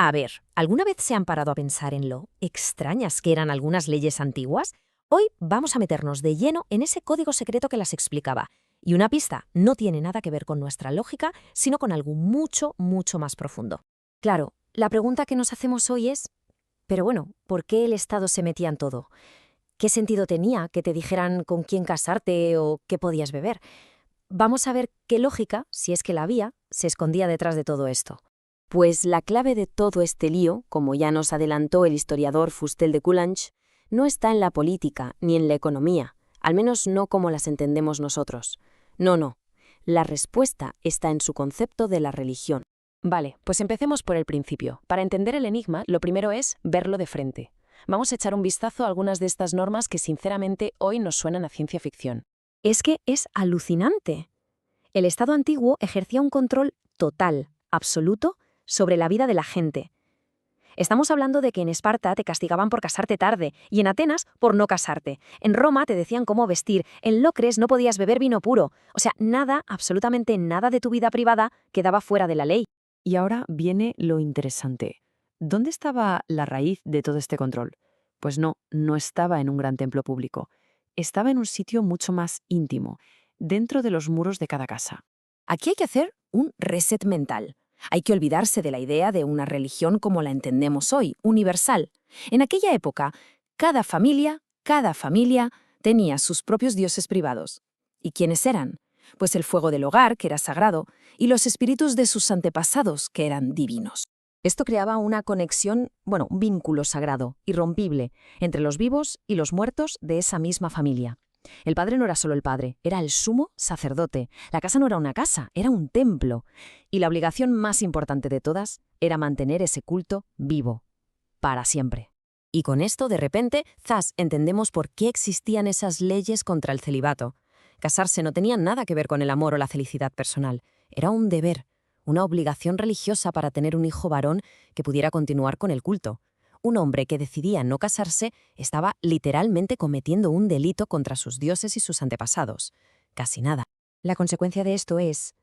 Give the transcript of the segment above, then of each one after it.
A ver, ¿alguna vez se han parado a pensar en lo extrañas que eran algunas leyes antiguas? Hoy vamos a meternos de lleno en ese código secreto que las explicaba. Y una pista no tiene nada que ver con nuestra lógica, sino con algo mucho, mucho más profundo. Claro, la pregunta que nos hacemos hoy es, pero bueno, ¿por qué el Estado se metía en todo? ¿Qué sentido tenía que te dijeran con quién casarte o qué podías beber? Vamos a ver qué lógica, si es que la había, se escondía detrás de todo esto. Pues la clave de todo este lío, como ya nos adelantó el historiador Fustel de Coulanges, no está en la política ni en la economía, al menos no como las entendemos nosotros. No. La respuesta está en su concepto de la religión. Vale, pues empecemos por el principio. Para entender el enigma, lo primero es verlo de frente. Vamos a echar un vistazo a algunas de estas normas que sinceramente hoy nos suenan a ciencia ficción. Es que es alucinante. El Estado antiguo ejercía un control total, absoluto, sobre la vida de la gente. Estamos hablando de que en Esparta te castigaban por casarte tarde y en Atenas por no casarte. En Roma te decían cómo vestir, en Locres no podías beber vino puro. O sea, nada, absolutamente nada de tu vida privada quedaba fuera de la ley. Y ahora viene lo interesante. ¿Dónde estaba la raíz de todo este control? Pues no estaba en un gran templo público. Estaba en un sitio mucho más íntimo, dentro de los muros de cada casa. Aquí hay que hacer un reset mental. Hay que olvidarse de la idea de una religión como la entendemos hoy, universal. En aquella época, cada familia tenía sus propios dioses privados. ¿Y quiénes eran? Pues el fuego del hogar, que era sagrado, y los espíritus de sus antepasados, que eran divinos. Esto creaba una conexión, un vínculo sagrado, irrompible, entre los vivos y los muertos de esa misma familia. El padre no era solo el padre, era el sumo sacerdote. La casa no era una casa, era un templo. Y la obligación más importante de todas era mantener ese culto vivo, para siempre. Y con esto, de repente, entendemos por qué existían esas leyes contra el celibato. Casarse no tenía nada que ver con el amor o la felicidad personal. Era un deber, una obligación religiosa para tener un hijo varón que pudiera continuar con el culto. Un hombre que decidía no casarse estaba literalmente cometiendo un delito contra sus dioses y sus antepasados. Casi nada. La consecuencia de esto es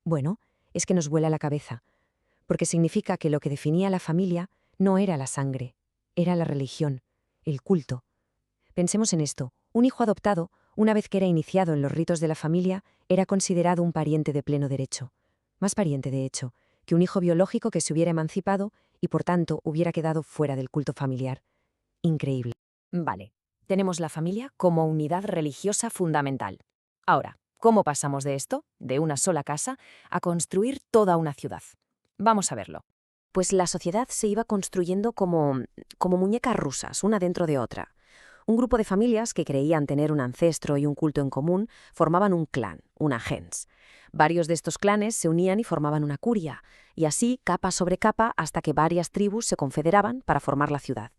que nos vuela la cabeza, porque significa que lo que definía la familia no era la sangre, era la religión, el culto. Pensemos en esto. Un hijo adoptado, una vez que era iniciado en los ritos de la familia, era considerado un pariente de pleno derecho. Más pariente, de hecho, que un hijo biológico que se hubiera emancipado y, por tanto, hubiera quedado fuera del culto familiar. Increíble. Vale, tenemos la familia como unidad religiosa fundamental. Ahora, ¿cómo pasamos de esto, de una sola casa, a construir toda una ciudad? Vamos a verlo. Pues la sociedad se iba construyendo como muñecas rusas, una dentro de otra. Un grupo de familias que creían tener un ancestro y un culto en común formaban un clan, una gens. Varios de estos clanes se unían y formaban una curia, y así capa sobre capa hasta que varias tribus se confederaban para formar la ciudad.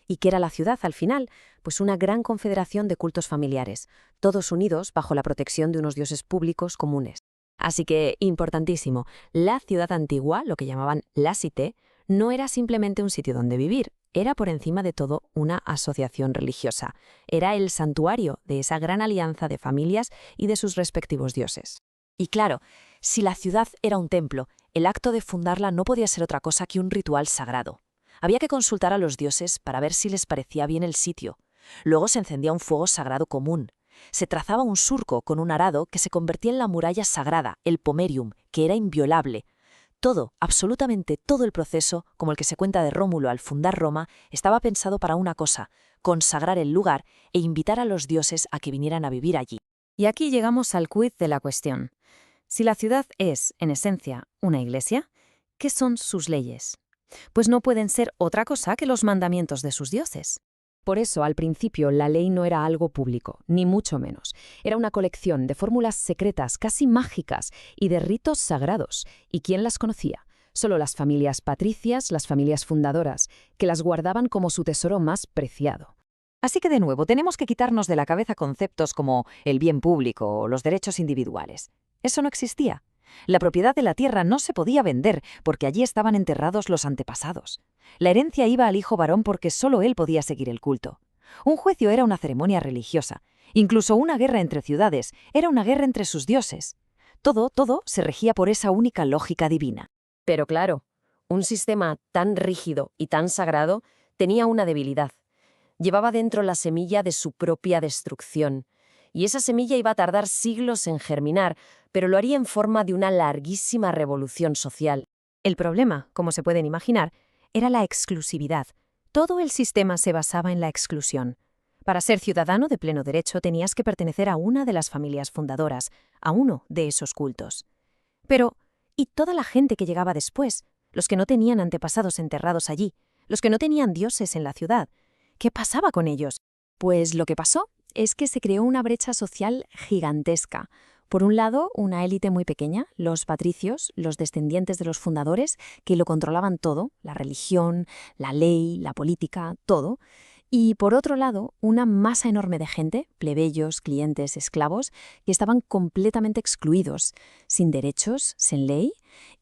¿Y qué era la ciudad al final? Pues una gran confederación de cultos familiares, todos unidos bajo la protección de unos dioses públicos comunes. Así que, importantísimo, la ciudad antigua, lo que llamaban la cité, no era simplemente un sitio donde vivir, era por encima de todo una asociación religiosa. Era el santuario de esa gran alianza de familias y de sus respectivos dioses. Y claro, si la ciudad era un templo, el acto de fundarla no podía ser otra cosa que un ritual sagrado. Había que consultar a los dioses para ver si les parecía bien el sitio. Luego se encendía un fuego sagrado común. Se trazaba un surco con un arado que se convertía en la muralla sagrada, el pomerium, que era inviolable. Todo, absolutamente todo el proceso, como el que se cuenta de Rómulo al fundar Roma, estaba pensado para una cosa: consagrar el lugar e invitar a los dioses a que vinieran a vivir allí. Y aquí llegamos al quid de la cuestión. Si la ciudad es, en esencia, una iglesia, ¿qué son sus leyes? Pues no pueden ser otra cosa que los mandamientos de sus dioses. Por eso, al principio, la ley no era algo público, ni mucho menos. Era una colección de fórmulas secretas, casi mágicas, y de ritos sagrados. ¿Y quién las conocía? Solo las familias patricias, las familias fundadoras, que las guardaban como su tesoro más preciado. Así que, de nuevo, tenemos que quitarnos de la cabeza conceptos como el bien público o los derechos individuales. Eso no existía. La propiedad de la tierra no se podía vender porque allí estaban enterrados los antepasados. La herencia iba al hijo varón porque solo él podía seguir el culto. Un juicio era una ceremonia religiosa. Incluso una guerra entre ciudades era una guerra entre sus dioses. Todo se regía por esa única lógica divina. Pero claro, Un sistema tan rígido y tan sagrado tenía una debilidad. Llevaba dentro la semilla de su propia destrucción. Y esa semilla iba a tardar siglos en germinar, pero lo haría en forma de una larguísima revolución social. El problema, como se pueden imaginar, era la exclusividad. Todo el sistema se basaba en la exclusión. Para ser ciudadano de pleno derecho tenías que pertenecer a una de las familias fundadoras, a uno de esos cultos. Pero, ¿y toda la gente que llegaba después? Los que no tenían antepasados enterrados allí, los que no tenían dioses en la ciudad. ¿Qué pasaba con ellos? Pues lo que pasó es que se creó una brecha social gigantesca. Por un lado, una élite muy pequeña, los patricios, los descendientes de los fundadores, que lo controlaban todo, la religión, la ley, la política, todo. Y por otro lado, una masa enorme de gente, plebeyos, clientes, esclavos, que estaban completamente excluidos, sin derechos, sin ley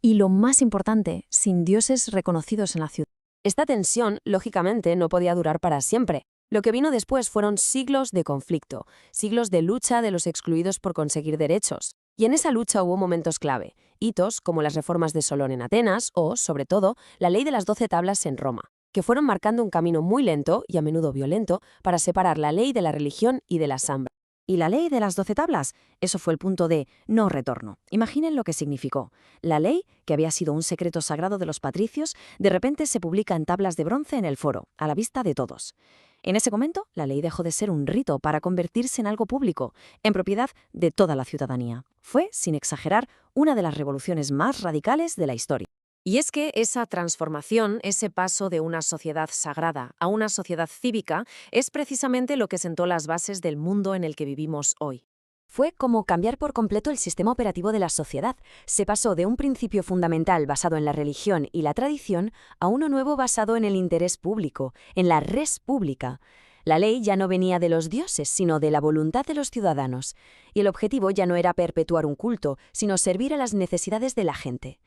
y, lo más importante, sin dioses reconocidos en la ciudad. Esta tensión, lógicamente, no podía durar para siempre. Lo que vino después fueron siglos de conflicto, siglos de lucha de los excluidos por conseguir derechos. Y en esa lucha hubo momentos clave, hitos como las reformas de Solón en Atenas o, sobre todo, la ley de las 12 tablas en Roma, que fueron marcando un camino muy lento y a menudo violento para separar la ley de la religión y de la samba. Y la ley de las 12 tablas, eso fue el punto de no retorno. Imaginen lo que significó. La ley, que había sido un secreto sagrado de los patricios, de repente se publica en tablas de bronce en el foro, a la vista de todos. En ese momento, la ley dejó de ser un rito para convertirse en algo público, en propiedad de toda la ciudadanía. Fue, sin exagerar, una de las revoluciones más radicales de la historia. Y es que esa transformación, ese paso de una sociedad sagrada a una sociedad cívica, es precisamente lo que sentó las bases del mundo en el que vivimos hoy. Fue como cambiar por completo el sistema operativo de la sociedad. Se pasó de un principio fundamental basado en la religión y la tradición a uno nuevo basado en el interés público, en la res pública. La ley ya no venía de los dioses, sino de la voluntad de los ciudadanos. Y el objetivo ya no era perpetuar un culto, sino servir a las necesidades de la gente.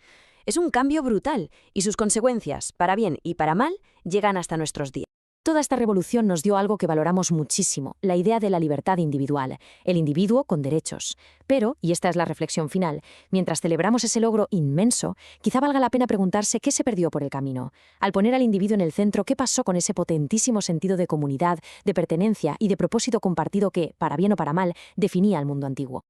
Es un cambio brutal, y sus consecuencias, para bien y para mal, llegan hasta nuestros días. Toda esta revolución nos dio algo que valoramos muchísimo, la idea de la libertad individual, el individuo con derechos. Pero, y esta es la reflexión final, mientras celebramos ese logro inmenso, quizá valga la pena preguntarse qué se perdió por el camino. Al poner al individuo en el centro, ¿qué pasó con ese potentísimo sentido de comunidad, de pertenencia y de propósito compartido que, para bien o para mal, definía al mundo antiguo?